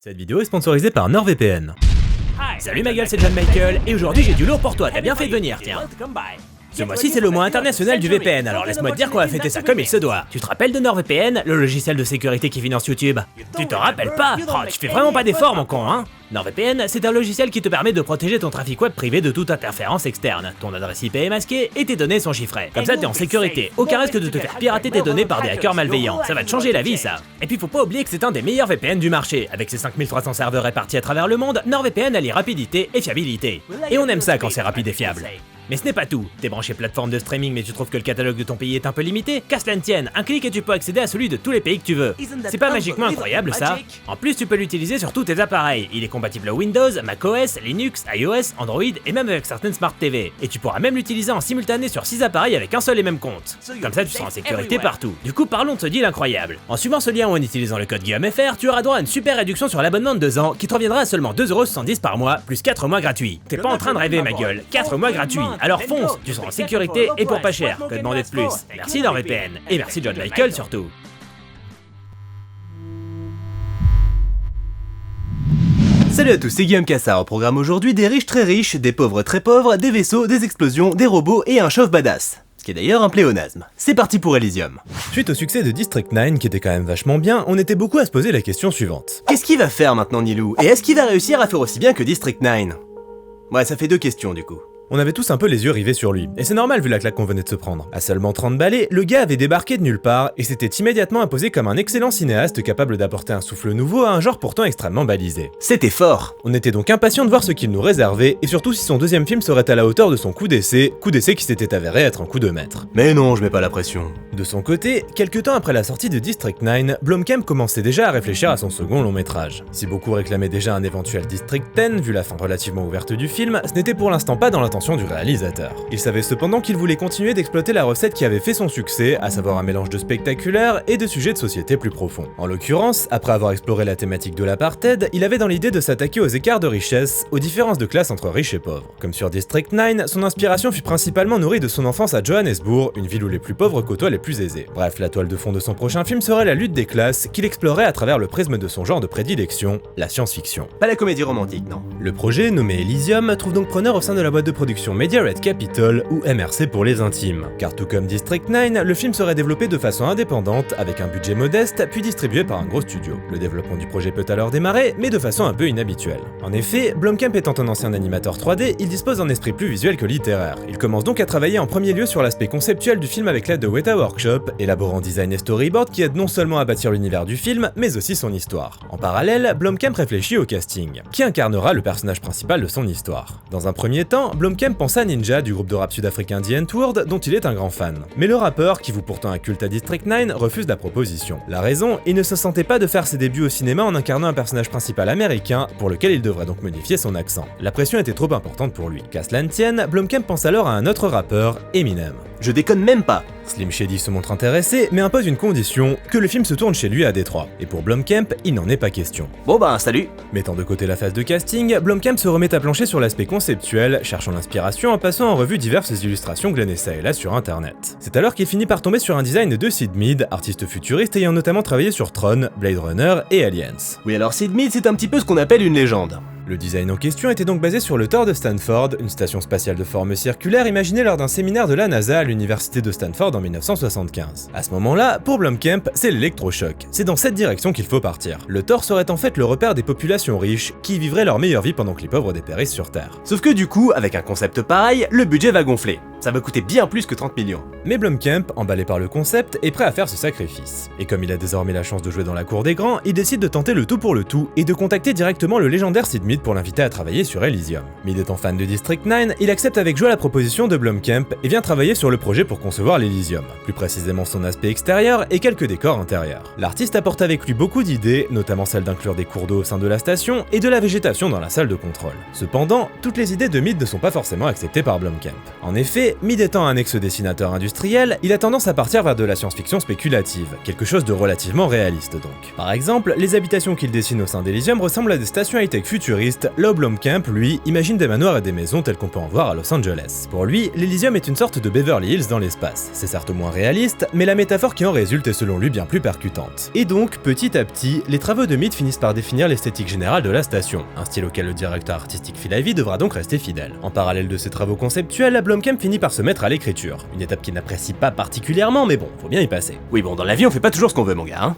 Cette vidéo est sponsorisée par NordVPN. Salut ma gueule, c'est John Michael, et aujourd'hui j'ai du lourd pour toi, t'as bien fait de venir, tiens. Ce mois-ci c'est le mois international du VPN, alors laisse-moi te dire qu'on va fêter ça comme il se doit. Tu te rappelles de NordVPN, le logiciel de sécurité qui finance YouTube? Tu te rappelles pas? Oh, tu fais vraiment pas d'efforts mon con, hein? NordVPN, c'est un logiciel qui te permet de protéger ton trafic web privé de toute interférence externe. Ton adresse IP est masquée et tes données sont chiffrées. Comme ça t'es en sécurité, aucun risque de te faire pirater tes données par des hackers malveillants. Ça va te changer la vie ça. Et puis faut pas oublier que c'est un des meilleurs VPN du marché. Avec ses 5300 serveurs répartis à travers le monde, NordVPN allie rapidité et fiabilité. Et on aime ça quand c'est rapide et fiable. Mais ce n'est pas tout. T'es branché plateforme de streaming mais tu trouves que le catalogue de ton pays est un peu limité? Qu'à cela ne tienne, un clic et tu peux accéder à celui de tous les pays que tu veux. C'est pas magiquement incroyable ça? En plus tu peux l'utiliser sur tous tes appareils. Il est compatible Windows, macOS, Linux, iOS, Android et même avec certaines Smart TV. Et tu pourras même l'utiliser en simultané sur 6 appareils avec un seul et même compte. Comme ça tu seras en sécurité partout. Du coup parlons de ce deal incroyable. En suivant ce lien ou en utilisant le code GuillaumeFR, tu auras droit à une super réduction sur l'abonnement de 2 ans qui te reviendra à seulement 2,70€ par mois plus 4 mois gratuits. T'es pas en train de rêver ma gueule, 4 mois gratuits. Alors fonce, tu seras en sécurité et pour pas cher. Que demander de plus? Merci NordVPN et merci John Michael surtout. Salut à tous, c'est Guillaume Cassard. Au programme aujourd'hui, des riches très riches, des pauvres très pauvres, des vaisseaux, des explosions, des robots et un chauve badass. Ce qui est d'ailleurs un pléonasme. C'est parti pour Elysium. Suite au succès de District 9, qui était quand même vachement bien, on était beaucoup à se poser la question suivante. Qu'est-ce qu'il va faire maintenant Nilou? Et est-ce qu'il va réussir à faire aussi bien que District 9? Ouais, ça fait deux questions du coup. On avait tous un peu les yeux rivés sur lui, et c'est normal vu la claque qu'on venait de se prendre. À seulement 30 balais, le gars avait débarqué de nulle part, et s'était immédiatement imposé comme un excellent cinéaste capable d'apporter un souffle nouveau à un genre pourtant extrêmement balisé. C'était fort. On était donc impatients de voir ce qu'il nous réservait, et surtout si son deuxième film serait à la hauteur de son coup d'essai qui s'était avéré être un coup de maître. Mais non, je mets pas la pression. De son côté, quelques temps après la sortie de District 9, Blomkamp commençait déjà à réfléchir à son second long métrage. Si beaucoup réclamaient déjà un éventuel District 10, vu la fin relativement ouverte du film, ce n'était pour l'instant pas dans l'intention du réalisateur. Il savait cependant qu'il voulait continuer d'exploiter la recette qui avait fait son succès, à savoir un mélange de spectaculaire et de sujets de société plus profonds. En l'occurrence, après avoir exploré la thématique de l'apartheid, il avait dans l'idée de s'attaquer aux écarts de richesse, aux différences de classe entre riches et pauvres. Comme sur District 9, son inspiration fut principalement nourrie de son enfance à Johannesburg, une ville où les plus pauvres côtoient les plus aisés. Bref, la toile de fond de son prochain film serait la lutte des classes, qu'il explorait à travers le prisme de son genre de prédilection, la science-fiction. Pas la comédie romantique, non. Le projet, nommé Elysium, trouve donc preneur au sein de la boîte de production Media Red Capitol, ou MRC pour les intimes. Car tout comme District 9, le film serait développé de façon indépendante, avec un budget modeste, puis distribué par un gros studio. Le développement du projet peut alors démarrer, mais de façon un peu inhabituelle. En effet, Blomkamp étant un ancien animateur 3D, il dispose d'un esprit plus visuel que littéraire. Il commence donc à travailler en premier lieu sur l'aspect conceptuel du film avec l'aide de Weta Workshop, élaborant design et storyboard qui aident non seulement à bâtir l'univers du film, mais aussi son histoire. En parallèle, Blomkamp réfléchit au casting. Qui incarnera le personnage principal de son histoire? Dans un premier temps, Blomkamp pense à Ninja du groupe de rap sud-africain The N-Word, dont il est un grand fan. Mais le rappeur, qui voue pourtant un culte à District 9, refuse la proposition. La raison, il ne se sentait pas de faire ses débuts au cinéma en incarnant un personnage principal américain, pour lequel il devrait donc modifier son accent. La pression était trop importante pour lui. Qu'à cela ne tienne, Blomkamp pense alors à un autre rappeur, Eminem. Je déconne même pas. Slim Shady se montre intéressé, mais impose une condition, que le film se tourne chez lui à Détroit. Et pour Blomkamp, il n'en est pas question. Bon bah salut. Mettant de côté la phase de casting, Blomkamp se remet à plancher sur l'aspect conceptuel, cherchant l'inspiration en passant en revue diverses illustrations glanées ça et là sur internet. C'est alors qu'il finit par tomber sur un design de Sid Mead, artiste futuriste ayant notamment travaillé sur Tron, Blade Runner et Aliens. Oui alors Sid Mead c'est un petit peu ce qu'on appelle une légende. Le design en question était donc basé sur le Tor de Stanford, une station spatiale de forme circulaire imaginée lors d'un séminaire de la NASA à l'université de Stanford en 1975. À ce moment-là, pour Blomkamp, c'est l'électrochoc. C'est dans cette direction qu'il faut partir. Le Tor serait en fait le repère des populations riches qui vivraient leur meilleure vie pendant que les pauvres dépérissent sur Terre. Sauf que du coup, avec un concept pareil, le budget va gonfler. Ça va coûter bien plus que 30 millions. Mais Blomkamp, emballé par le concept, est prêt à faire ce sacrifice. Et comme il a désormais la chance de jouer dans la cour des grands, il décide de tenter le tout pour le tout et de contacter directement le légendaire Sid Mead pour l'inviter à travailler sur Elysium. Mead étant fan de District 9, il accepte avec joie la proposition de Blomkamp et vient travailler sur le projet pour concevoir l'Elysium, plus précisément son aspect extérieur et quelques décors intérieurs. L'artiste apporte avec lui beaucoup d'idées, notamment celle d'inclure des cours d'eau au sein de la station et de la végétation dans la salle de contrôle. Cependant, toutes les idées de Mead ne sont pas forcément acceptées par Blomkamp. En effet, Mead étant un ex-dessinateur industriel, il a tendance à partir vers de la science-fiction spéculative, quelque chose de relativement réaliste donc. Par exemple, les habitations qu'il dessine au sein d'Elysium ressemblent à des stations high-tech futuristes futuriste, Lou Blomkamp, lui, imagine des manoirs et des maisons tels qu'on peut en voir à Los Angeles. Pour lui, l'Elysium est une sorte de Beverly Hills dans l'espace. C'est certes moins réaliste, mais la métaphore qui en résulte est selon lui bien plus percutante. Et donc, petit à petit, les travaux de Mead finissent par définir l'esthétique générale de la station, un style auquel le directeur artistique Phil Ivey devra donc rester fidèle. En parallèle de ses travaux conceptuels, Blomkamp finit par se mettre à l'écriture, une étape qu'il n'apprécie pas particulièrement, mais bon, faut bien y passer. Oui bon, dans la vie on fait pas toujours ce qu'on veut mon gars, hein.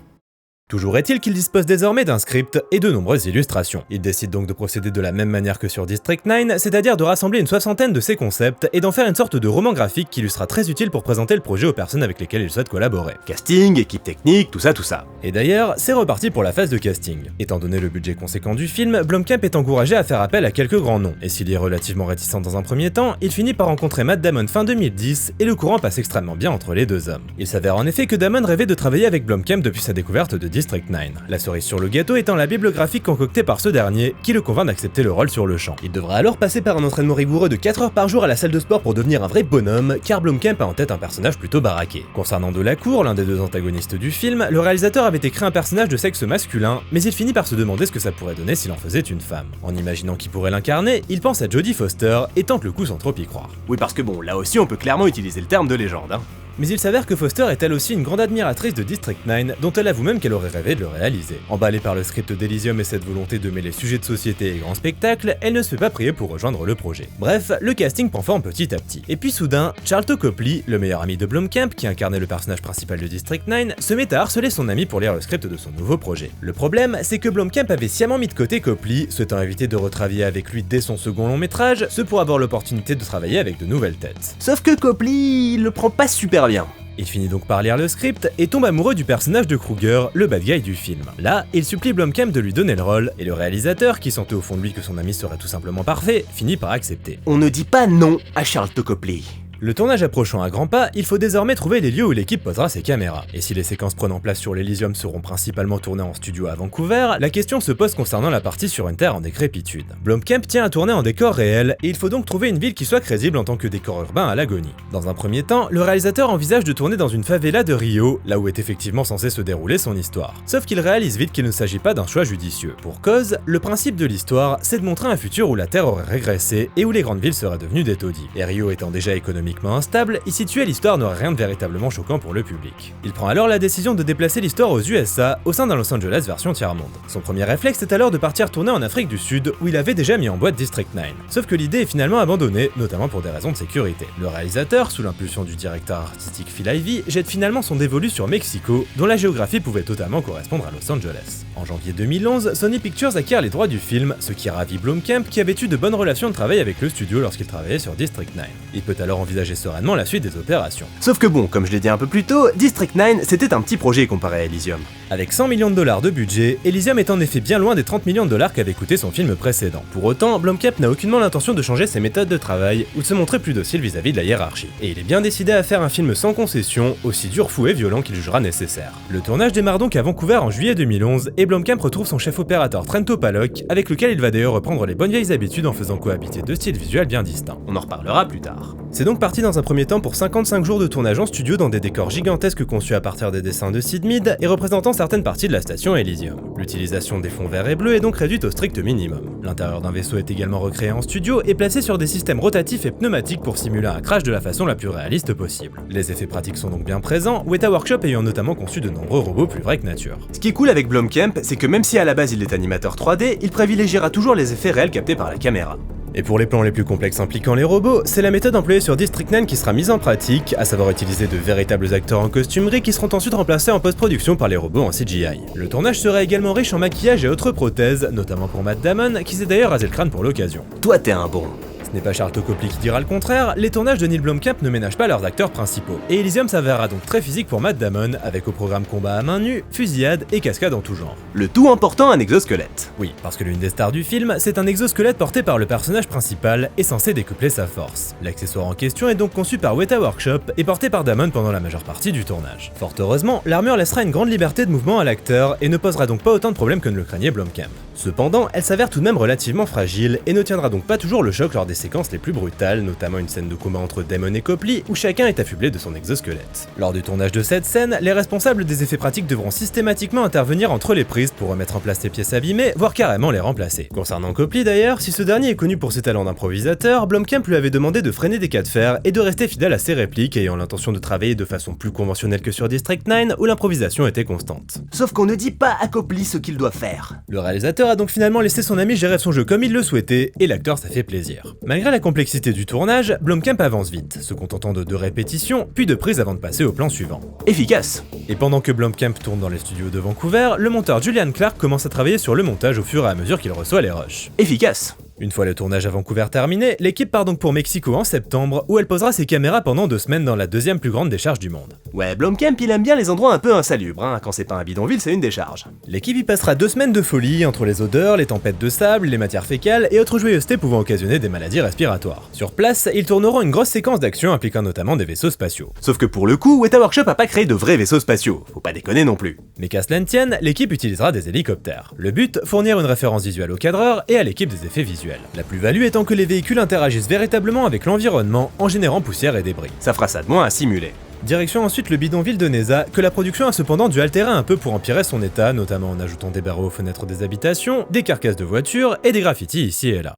Toujours est-il qu'il dispose désormais d'un script et de nombreuses illustrations. Il décide donc de procéder de la même manière que sur District 9, c'est-à-dire de rassembler une soixantaine de ses concepts et d'en faire une sorte de roman graphique qui lui sera très utile pour présenter le projet aux personnes avec lesquelles il souhaite collaborer. Casting, équipe technique, tout ça. Et d'ailleurs, c'est reparti pour la phase de casting. Étant donné le budget conséquent du film, Blomkamp est encouragé à faire appel à quelques grands noms, et s'il y est relativement réticent dans un premier temps, il finit par rencontrer Matt Damon fin 2010 et le courant passe extrêmement bien entre les deux hommes. Il s'avère en effet que Damon rêvait de travailler avec Blomkamp depuis sa découverte de District 9. La cerise sur le gâteau étant la bible graphique concoctée par ce dernier, qui le convainc d'accepter le rôle sur le champ. Il devra alors passer par un entraînement rigoureux de 4 heures par jour à la salle de sport pour devenir un vrai bonhomme, car Blomkamp a en tête un personnage plutôt baraqué. Concernant Delacour, l'un des deux antagonistes du film, le réalisateur avait écrit un personnage de sexe masculin, mais il finit par se demander ce que ça pourrait donner s'il en faisait une femme. En imaginant qui pourrait l'incarner, il pense à Jodie Foster et tente le coup sans trop y croire. Oui parce que bon, là aussi on peut clairement utiliser le terme de légende, hein. Mais il s'avère que Foster est elle aussi une grande admiratrice de District 9, dont elle avoue même qu'elle aurait rêvé de le réaliser. Emballée par le script d'Elysium et cette volonté de mêler sujets de société et grands spectacles, elle ne se fait pas prier pour rejoindre le projet. Bref, le casting prend forme petit à petit. Et puis soudain, Charlton Copley, le meilleur ami de Blomkamp, qui incarnait le personnage principal de District 9, se met à harceler son ami pour lire le script de son nouveau projet. Le problème, c'est que Blomkamp avait sciemment mis de côté Copley, souhaitant éviter de retravailler avec lui dès son second long métrage, ce pour avoir l'opportunité de travailler avec de nouvelles têtes. Sauf que Copley, il le prend pas super bien. Il finit donc par lire le script et tombe amoureux du personnage de Kruger, le bad guy du film. Là, il supplie Blomkamp de lui donner le rôle, et le réalisateur, qui sentait au fond de lui que son ami serait tout simplement parfait, finit par accepter. On ne dit pas non à Charlton Copley. Le tournage approchant à grands pas, il faut désormais trouver les lieux où l'équipe posera ses caméras. Et si les séquences prenant place sur l'Elysium seront principalement tournées en studio à Vancouver, la question se pose concernant la partie sur une terre en décrépitude. Blomkamp tient à tourner en décor réel, et il faut donc trouver une ville qui soit crédible en tant que décor urbain à l'agonie. Dans un premier temps, le réalisateur envisage de tourner dans une favela de Rio, là où est effectivement censé se dérouler son histoire. Sauf qu'il réalise vite qu'il ne s'agit pas d'un choix judicieux. Pour cause, le principe de l'histoire, c'est de montrer un futur où la Terre aurait régressé et où les grandes villes seraient devenues des taudis. Et Rio étant déjà économiquement instable, y situer l'histoire n'aurait rien de véritablement choquant pour le public. Il prend alors la décision de déplacer l'histoire aux USA au sein d'un Los Angeles version tiers-monde. Son premier réflexe est alors de partir tourner en Afrique du Sud où il avait déjà mis en boîte District 9. Sauf que l'idée est finalement abandonnée, notamment pour des raisons de sécurité. Le réalisateur, sous l'impulsion du directeur artistique Phil Ivey, jette finalement son dévolu sur Mexico, dont la géographie pouvait totalement correspondre à Los Angeles. En janvier 2011, Sony Pictures acquiert les droits du film, ce qui ravit Blomkamp qui avait eu de bonnes relations de travail avec le studio lorsqu'il travaillait sur District 9. Il peut alors envisager sereinement la suite des opérations. Sauf que bon, comme je l'ai dit un peu plus tôt, District 9 c'était un petit projet comparé à Elysium. Avec 100 millions de dollars de budget, Elysium est en effet bien loin des 30 millions de dollars qu'avait coûté son film précédent. Pour autant, Blomkamp n'a aucunement l'intention de changer ses méthodes de travail ou de se montrer plus docile vis-à-vis de la hiérarchie. Et il est bien décidé à faire un film sans concession, aussi dur, fou et violent qu'il jugera nécessaire. Le tournage démarre donc à Vancouver en juillet 2011 et Blomkamp retrouve son chef opérateur Trento Pallock, avec lequel il va d'ailleurs reprendre les bonnes vieilles habitudes en faisant cohabiter deux styles visuels bien distincts. On en reparlera plus tard. C'est donc parti dans un premier temps pour 55 jours de tournage en studio dans des décors gigantesques conçus à partir des dessins de Sid Mead et représentant certaines parties de la station Elysium. L'utilisation des fonds verts et bleus est donc réduite au strict minimum. L'intérieur d'un vaisseau est également recréé en studio et placé sur des systèmes rotatifs et pneumatiques pour simuler un crash de la façon la plus réaliste possible. Les effets pratiques sont donc bien présents, Weta Workshop ayant notamment conçu de nombreux robots plus vrais que nature. Ce qui est cool avec Blomkamp, c'est que même si à la base il est animateur 3D, il privilégiera toujours les effets réels captés par la caméra. Et pour les plans les plus complexes impliquant les robots, c'est la méthode employée sur District 9 qui sera mise en pratique, à savoir utiliser de véritables acteurs en costumerie qui seront ensuite remplacés en post-production par les robots en CGI. Le tournage sera également riche en maquillage et autres prothèses, notamment pour Matt Damon, qui s'est d'ailleurs rasé le crâne pour l'occasion. Toi t'es un bon. Ce n'est pas Charlton Copley qui dira le contraire, les tournages de Neil Blomkamp ne ménagent pas leurs acteurs principaux, et Elysium s'avérera donc très physique pour Matt Damon, avec au programme combat à main nue, fusillade et cascade en tout genre. Le tout en portant un exosquelette. Oui, parce que l'une des stars du film, c'est un exosquelette porté par le personnage principal et censé décupler sa force. L'accessoire en question est donc conçu par Weta Workshop et porté par Damon pendant la majeure partie du tournage. Fort heureusement, l'armure laissera une grande liberté de mouvement à l'acteur et ne posera donc pas autant de problèmes que ne le craignait Blomkamp. Cependant, elle s'avère tout de même relativement fragile et ne tiendra donc pas toujours le choc lors des séquences les plus brutales, notamment une scène de combat entre Damon et Copley où chacun est affublé de son exosquelette. Lors du tournage de cette scène, les responsables des effets pratiques devront systématiquement intervenir entre les prises pour remettre en place les pièces abîmées, voire voire carrément les remplacer. Concernant Copley d'ailleurs, si ce dernier est connu pour ses talents d'improvisateur, Blomkamp lui avait demandé de freiner des cas de fer et de rester fidèle à ses répliques ayant l'intention de travailler de façon plus conventionnelle que sur District 9 où l'improvisation était constante. Sauf qu'on ne dit pas à Copley ce qu'il doit faire. Le réalisateur a donc finalement laissé son ami gérer son jeu comme il le souhaitait et l'acteur ça fait plaisir. Malgré la complexité du tournage, Blomkamp avance vite, se contentant de 2 répétitions puis de prises avant de passer au plan suivant. Efficace. Et pendant que Blomkamp tourne dans les studios de Vancouver, le monteur Julian Clark commence à travailler sur le montage au fur et à mesure qu'il reçoit les rushs. Efficace. Une fois le tournage à Vancouver terminé, l'équipe part donc pour Mexico en septembre, où elle posera ses caméras pendant 2 semaines dans la 2e plus grande décharge du monde. Ouais, Blomkamp il aime bien les endroits un peu insalubres, hein. Quand c'est pas un bidonville, c'est une décharge. L'équipe y passera 2 semaines de folie, entre les odeurs, les tempêtes de sable, les matières fécales et autres joyeusetés pouvant occasionner des maladies respiratoires. Sur place, ils tourneront une grosse séquence d'action impliquant notamment des vaisseaux spatiaux. Sauf que pour le coup, Weta Workshop a pas créé de vrais vaisseaux spatiaux, faut pas déconner non plus. Mais qu'à cela ne tienne, l'équipe utilisera des hélicoptères. Le but, fournir une référence visuelle au cadreur et à l'équipe des effets visuels. La plus-value étant que les véhicules interagissent véritablement avec l'environnement en générant poussière et débris. Ça fera ça de moins à simuler. Direction ensuite le bidonville de Neza, que la production a cependant dû altérer un peu pour empirer son état, notamment en ajoutant des barreaux aux fenêtres des habitations, des carcasses de voitures et des graffitis ici et là.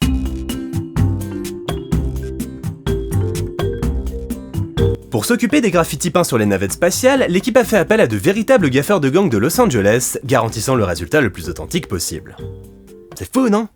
Pour s'occuper des graffitis peints sur les navettes spatiales, l'équipe a fait appel à de véritables gaffeurs de gang de Los Angeles, garantissant le résultat le plus authentique possible. C'est faux, non ?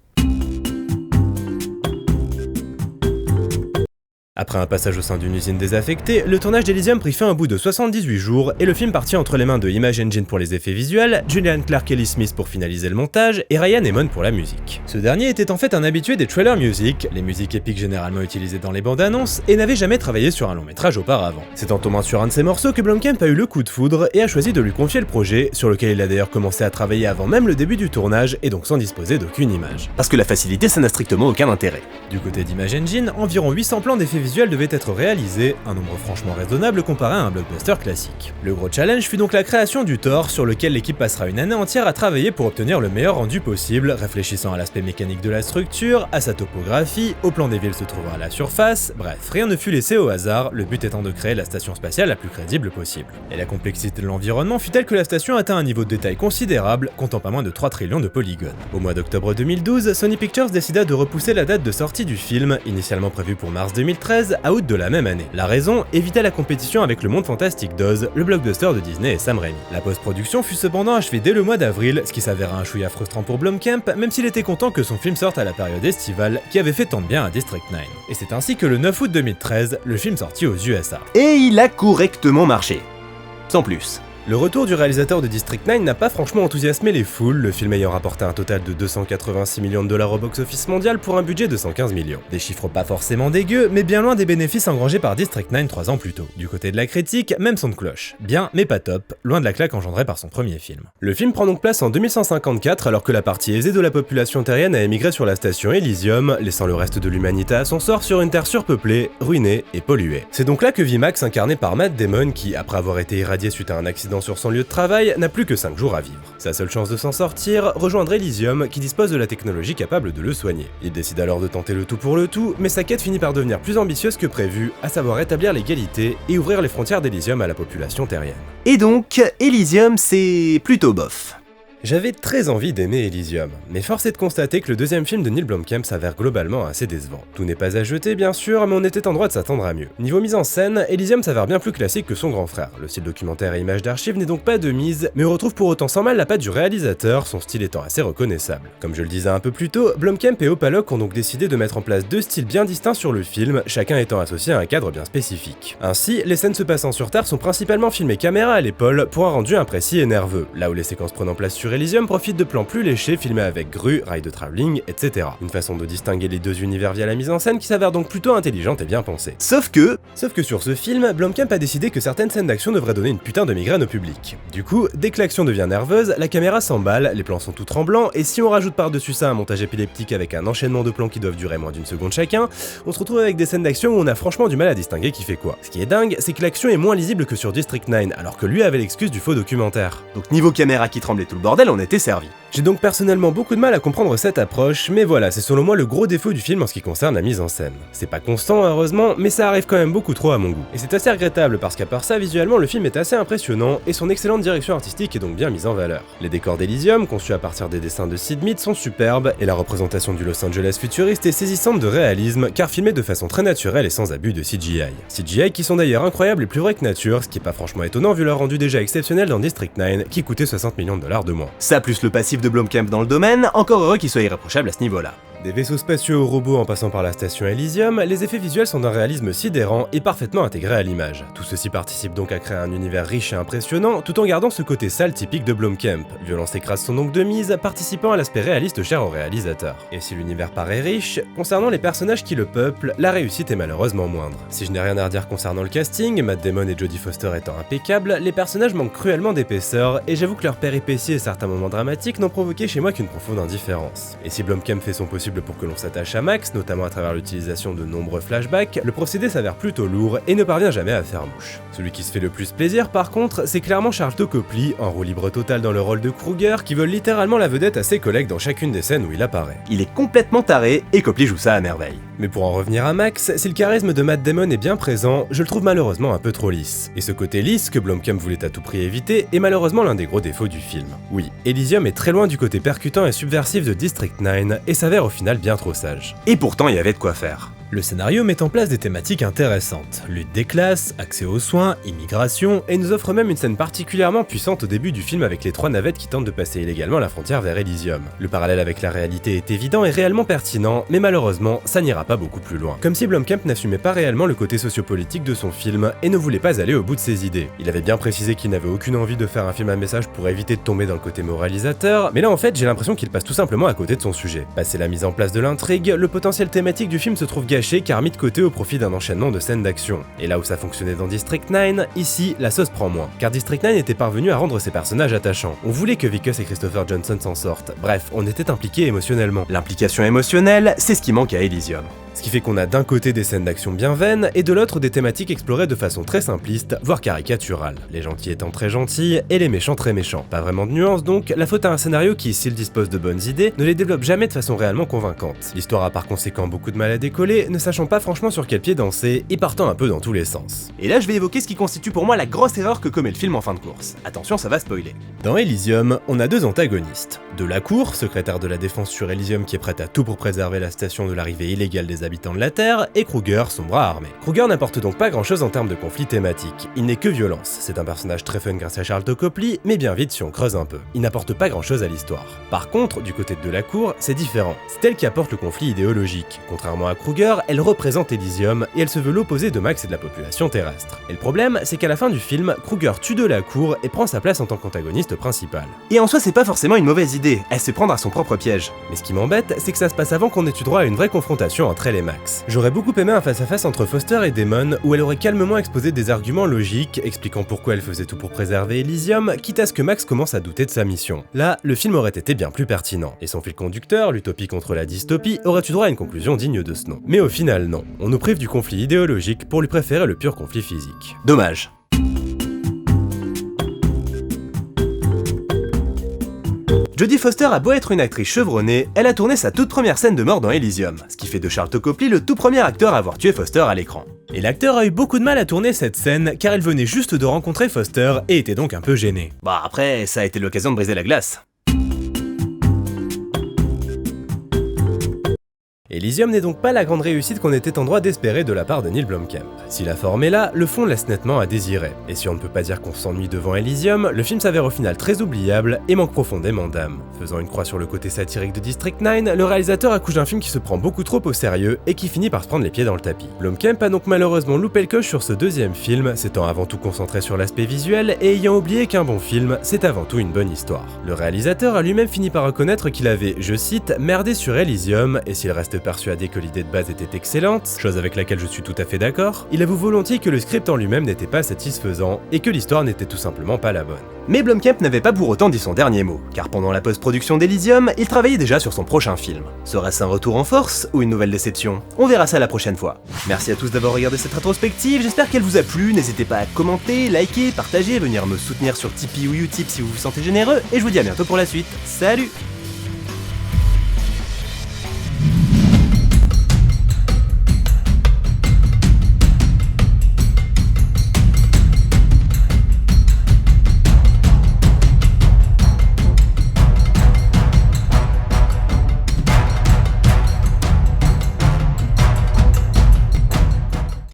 Après un passage au sein d'une usine désaffectée, le tournage d'Elysium prit fin au bout de 78 jours et le film partit entre les mains de Image Engine pour les effets visuels, Julian Clark et Lee Smith pour finaliser le montage et Ryan Emon pour la musique. Ce dernier était en fait un habitué des trailer music, les musiques épiques généralement utilisées dans les bandes annonces, et n'avait jamais travaillé sur un long métrage auparavant. C'est en tombant sur un de ces morceaux que Blomkamp a eu le coup de foudre et a choisi de lui confier le projet, sur lequel il a d'ailleurs commencé à travailler avant même le début du tournage et donc sans disposer d'aucune image. Parce que la facilité ça n'a strictement aucun intérêt. Du côté d'Image Engine, environ 800 plans d'effets visuels devaient être réalisés, un nombre franchement raisonnable comparé à un blockbuster classique. Le gros challenge fut donc la création du Thor, sur lequel l'équipe passera une année entière à travailler pour obtenir le meilleur rendu possible, réfléchissant à l'aspect mécanique de la structure, à sa topographie, au plan des villes se trouvant à la surface, bref, rien ne fut laissé au hasard, le but étant de créer la station spatiale la plus crédible possible. Et la complexité de l'environnement fut telle que la station atteint un niveau de détail considérable, comptant pas moins de 3 trillions de polygones. Au mois d'octobre 2012, Sony Pictures décida de repousser la date de sortie du film, initialement prévue pour mars 2013, à août de la même année. La raison, éviter la compétition avec le monde fantastique d'Oz, le blockbuster de Disney et Sam Raimi. La post-production fut cependant achevée dès le mois d'avril, ce qui s'avéra un chouïa frustrant pour Blomkamp, même s'il était content que son film sorte à la période estivale, qui avait fait tant de bien à District 9. Et c'est ainsi que le 9 août 2013, le film sortit aux USA. Et il a correctement marché. Sans plus. Le retour du réalisateur de District 9 n'a pas franchement enthousiasmé les foules, le film ayant rapporté un total de 286 millions de dollars au box-office mondial pour un budget de 115 millions. Des chiffres pas forcément dégueux, mais bien loin des bénéfices engrangés par District 9 3 ans plus tôt. Du côté de la critique, même son de cloche. Bien, mais pas top, loin de la claque engendrée par son premier film. Le film prend donc place en 2154 alors que la partie aisée de la population terrienne a émigré sur la station Elysium, laissant le reste de l'humanité à son sort sur une terre surpeuplée, ruinée et polluée. C'est donc là que vit Max incarné par Matt Damon qui, après avoir été irradié suite à un accident sur son lieu de travail, n'a plus que 5 jours à vivre. Sa seule chance de s'en sortir, rejoindre Elysium qui dispose de la technologie capable de le soigner. Il décide alors de tenter le tout pour le tout, mais sa quête finit par devenir plus ambitieuse que prévu, à savoir établir l'égalité et ouvrir les frontières d'Elysium à la population terrienne. Et donc, Elysium c'est plutôt bof. J'avais très envie d'aimer Elysium, mais force est de constater que le deuxième film de Neil Blomkamp s'avère globalement assez décevant. Tout n'est pas à jeter bien sûr, mais on était en droit de s'attendre à mieux. Niveau mise en scène, Elysium s'avère bien plus classique que son grand frère. Le style documentaire et image d'archives n'est donc pas de mise, mais on retrouve pour autant sans mal la patte du réalisateur, son style étant assez reconnaissable. Comme je le disais un peu plus tôt, Blomkamp et Opalok ont donc décidé de mettre en place 2 styles bien distincts sur le film, chacun étant associé à un cadre bien spécifique. Ainsi, les scènes se passant sur Terre sont principalement filmées caméra à l'épaule pour un rendu imprécis et nerveux, là où les séquences prenant place sur Elysium profitent de plans plus léchés filmés avec grue, rails de travelling, etc. Une façon de distinguer les 2 univers via la mise en scène qui s'avère donc plutôt intelligente et bien pensée. Sauf que sur ce film, Blomkamp a décidé que certaines scènes d'action devraient donner une putain de migraine au public. Du coup, dès que l'action devient nerveuse, la caméra s'emballe, les plans sont tout tremblants, et si on rajoute par-dessus ça un montage épileptique avec un enchaînement de plans qui doivent durer moins d'1 seconde chacun, on se retrouve avec des scènes d'action où on a franchement du mal à distinguer qui fait quoi. Ce qui est dingue, c'est que l'action est moins lisible que sur District 9, alors que lui avait l'excuse du faux documentaire. Donc niveau caméra qui tremble et tout le bordel, final on était servi. J'ai donc personnellement beaucoup de mal à comprendre cette approche, mais voilà, c'est selon moi le gros défaut du film en ce qui concerne la mise en scène. C'est pas constant heureusement, mais ça arrive quand même beaucoup trop à mon goût. Et c'est assez regrettable parce qu'à part ça, visuellement le film est assez impressionnant et son excellente direction artistique est donc bien mise en valeur. Les décors d'Elysium, conçus à partir des dessins de Sid Mead, sont superbes et la représentation du Los Angeles futuriste est saisissante de réalisme car filmée de façon très naturelle et sans abus de CGI. CGI qui sont d'ailleurs incroyables et plus vrais que nature, ce qui est pas franchement étonnant vu leur rendu déjà exceptionnel dans District 9 qui coûtait 60 millions de dollars de moins. Ça plus le passif de Blomkamp dans le domaine, encore heureux qu'il soit irréprochable à ce niveau-là. Des vaisseaux spatiaux aux robots en passant par la station Elysium, les effets visuels sont d'un réalisme sidérant et parfaitement intégrés à l'image. Tout ceci participe donc à créer un univers riche et impressionnant, tout en gardant ce côté sale typique de Blomkamp. Violence et crasse sont donc de mise, participant à l'aspect réaliste cher au réalisateur. Et si l'univers paraît riche, concernant les personnages qui le peuplent, la réussite est malheureusement moindre. Si je n'ai rien à redire concernant le casting, Matt Damon et Jodie Foster étant impeccables, les personnages manquent cruellement d'épaisseur, et j'avoue que leurs péripéties et certains moments dramatiques n'ont provoqué chez moi qu'une profonde indifférence. Et si Blomkamp fait son possible pour que l'on s'attache à Max, notamment à travers l'utilisation de nombreux flashbacks, le procédé s'avère plutôt lourd et ne parvient jamais à faire mouche. Celui qui se fait le plus plaisir par contre, c'est clairement Sharlto Copley, en roue libre total dans le rôle de Kruger, qui vole littéralement la vedette à ses collègues dans chacune des scènes où il apparaît. Il est complètement taré et Copley joue ça à merveille. Mais pour en revenir à Max, si le charisme de Matt Damon est bien présent, je le trouve malheureusement un peu trop lisse. Et ce côté lisse que Blomkamp voulait à tout prix éviter est malheureusement l'un des gros défauts du film. Oui, Elysium est très loin du côté percutant et subversif de District 9 et s'avère au final bien trop sage. Et pourtant il y avait de quoi faire. Le scénario met en place des thématiques intéressantes, lutte des classes, accès aux soins, immigration, et nous offre même une scène particulièrement puissante au début du film avec les 3 navettes qui tentent de passer illégalement la frontière vers Elysium. Le parallèle avec la réalité est évident et réellement pertinent, mais malheureusement, ça n'ira pas beaucoup plus loin. Comme si Blomkamp n'assumait pas réellement le côté sociopolitique de son film et ne voulait pas aller au bout de ses idées. Il avait bien précisé qu'il n'avait aucune envie de faire un film à message pour éviter de tomber dans le côté moralisateur, mais là en fait j'ai l'impression qu'il passe tout simplement à côté de son sujet. Passé la mise en place de l'intrigue, le potentiel thématique du film se trouve gâché car mis de côté au profit d'un enchaînement de scènes d'action. Et là où ça fonctionnait dans District 9, ici, la sauce prend moins. Car District 9 était parvenu à rendre ses personnages attachants. On voulait que Vickers et Christopher Johnson s'en sortent. Bref, on était impliqués émotionnellement. L'implication émotionnelle, c'est ce qui manque à Elysium. Ce qui fait qu'on a d'un côté des scènes d'action bien vaines, et de l'autre des thématiques explorées de façon très simpliste, voire caricaturale. Les gentils étant très gentils, et les méchants très méchants. Pas vraiment de nuance donc, la faute à un scénario qui, s'il dispose de bonnes idées, ne les développe jamais de façon réellement convaincante. L'histoire a par conséquent beaucoup de mal à décoller, ne sachant pas franchement sur quel pied danser, et partant un peu dans tous les sens. Et là je vais évoquer ce qui constitue pour moi la grosse erreur que commet le film en fin de course. Attention, ça va spoiler. Dans Elysium, on a 2 antagonistes. Delacour, secrétaire de la défense sur Elysium qui est prête à tout pour préserver la station de l'arrivée illégale des habitants de la Terre, et Kruger, son bras armé. Kruger n'apporte donc pas grand chose en termes de conflit thématique, il n'est que violence. C'est un personnage très fun grâce à Sharlto Copley, mais bien vite si on creuse un peu. Il n'apporte pas grand chose à l'histoire. Par contre, du côté de Delacour, c'est différent. C'est elle qui apporte le conflit idéologique. Contrairement à Kruger, elle représente Elysium et elle se veut l'opposé de Max et de la population terrestre. Et le problème, c'est qu'à la fin du film, Kruger tue Delacour et prend sa place en tant qu'antagoniste principal. Et en soi, c'est pas forcément une mauvaise idée, elle se prend à son propre piège. Mais ce qui m'embête, c'est que ça se passe avant qu'on ait eu droit à une vraie confrontation entre elle et Max. J'aurais beaucoup aimé un face-à-face entre Foster et Damon où elle aurait calmement exposé des arguments logiques, expliquant pourquoi elle faisait tout pour préserver Elysium, quitte à ce que Max commence à douter de sa mission. Là, le film aurait été bien plus pertinent, et son fil conducteur, l'utopie contre la dystopie, aurait eu droit à une conclusion digne de ce nom. Mais au final, non. On nous prive du conflit idéologique pour lui préférer le pur conflit physique. Dommage. Jodie Foster a beau être une actrice chevronnée, elle a tourné sa toute première scène de mort dans Elysium, ce qui fait de Sharlto Copley le tout premier acteur à avoir tué Foster à l'écran. Et l'acteur a eu beaucoup de mal à tourner cette scène car il venait juste de rencontrer Foster et était donc un peu gêné. Bah après, ça a été l'occasion de briser la glace. Elysium n'est donc pas la grande réussite qu'on était en droit d'espérer de la part de Neil Blomkamp. Si la forme est là, le fond laisse nettement à désirer. Et si on ne peut pas dire qu'on s'ennuie devant Elysium, le film s'avère au final très oubliable et manque profondément d'âme. Faisant une croix sur le côté satirique de District 9, le réalisateur accouche d'un film qui se prend beaucoup trop au sérieux et qui finit par se prendre les pieds dans le tapis. Blomkamp a donc malheureusement loupé le coche sur ce deuxième film, s'étant avant tout concentré sur l'aspect visuel et ayant oublié qu'un bon film, c'est avant tout une bonne histoire. Le réalisateur a lui-même fini par reconnaître qu'il avait, je cite, merdé sur Elysium, et s'il reste persuadé que l'idée de base était excellente, chose avec laquelle je suis tout à fait d'accord, il avoue volontiers que le script en lui-même n'était pas satisfaisant et que l'histoire n'était tout simplement pas la bonne. Mais Blomkamp n'avait pas pour autant dit son dernier mot, car pendant la post-production d'Elysium, il travaillait déjà sur son prochain film. Serait-ce un retour en force ou une nouvelle déception? On verra ça la prochaine fois. Merci à tous d'avoir regardé cette rétrospective, j'espère qu'elle vous a plu, n'hésitez pas à commenter, liker, partager, venir me soutenir sur Tipeee ou Utip si vous vous sentez généreux, et je vous dis à bientôt pour la suite. Salut!